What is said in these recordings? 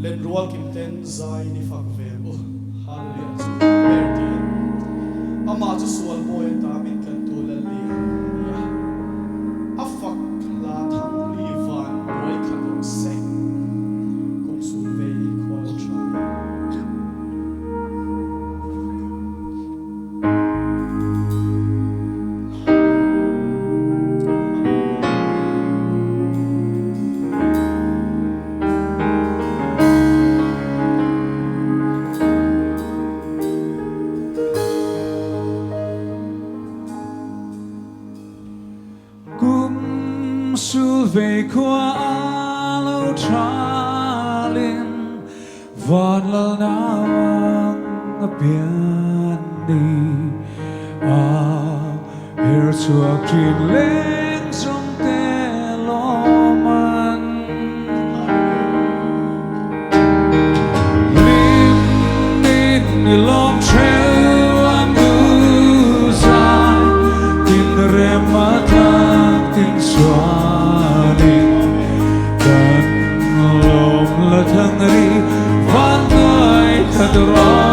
len rual kim ten zai ni fak ve o hallelujah chu berti ama chu sual boy ta min kan tu la li ya afak la tham li van boy kan se kum sun ve khwal tra về qua lâu tralin vòn lơ nang biển đi here chuộc truyền lên trong tê lo man lim nín lom treo am du dài tin rem mà thang tin xoa thân ri van người thật rõ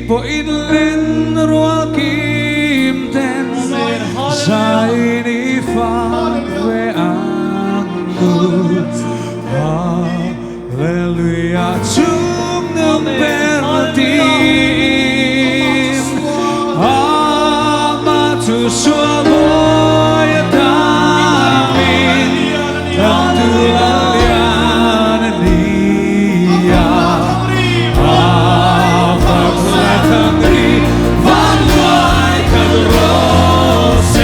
po in lên rua kim ten sai đi pha về an Hallelujah chung ng pertin ama tu sua boy damin ang tulalian niya Van Loy Cadrose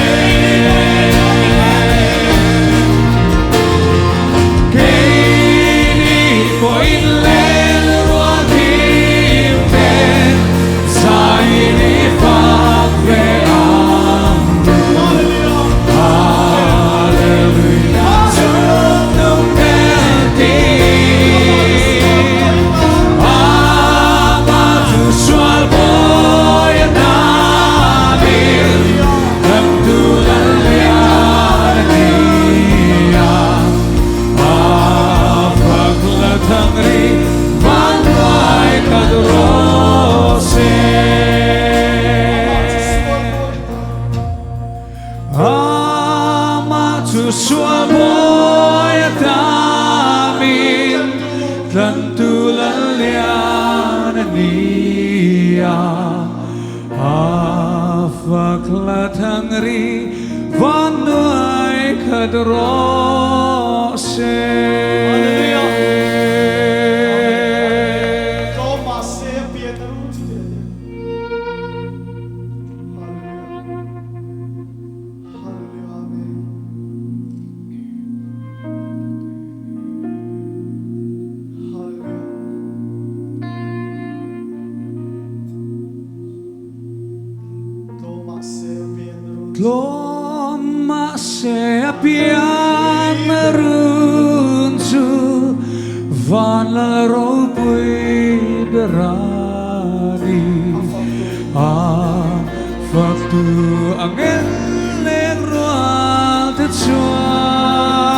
kadrose Amatu suamoy tamin Tantulan niya Afaklatangri Vanduay kadrose Loma se apian merunsu van la robui berani faktu angin lerual tecuan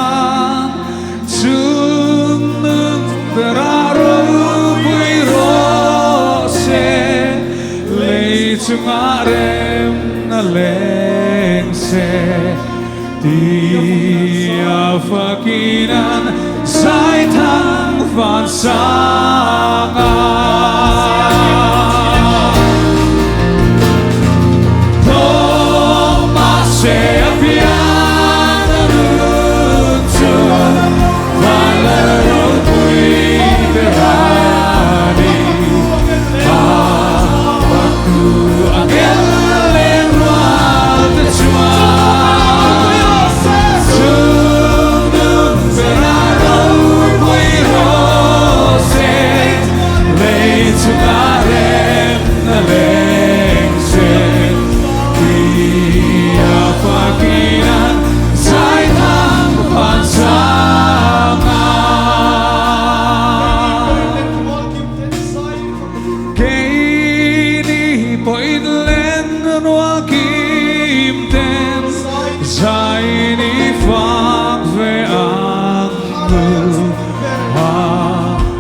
sunung berarobui rose leitungarem lengse dia fakinan sai thang van sanga Thomas se apian runtu valero pui berani waktu angin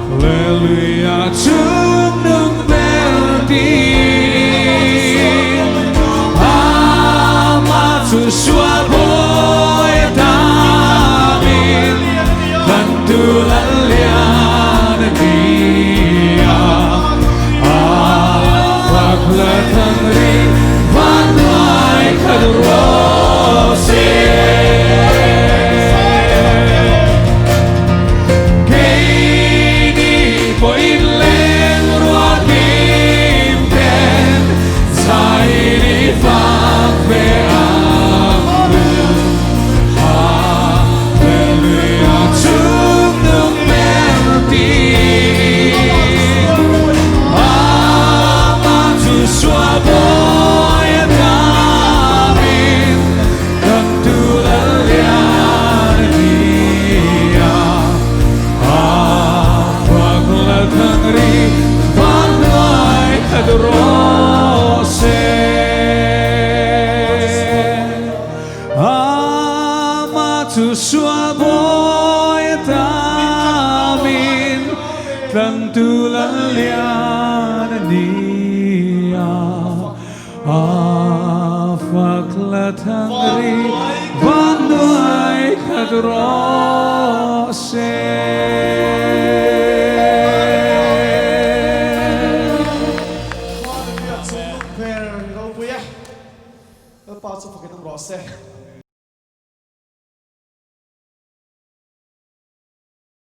Hallelujah, tunung berdin Amatu suaboy tamin Tantulan lian dia Faklatangri vanduay kadrose Amatu suaboy tamin Tantulan lian niya Afaklatangri vanduay kadrose Parts of fucking rose.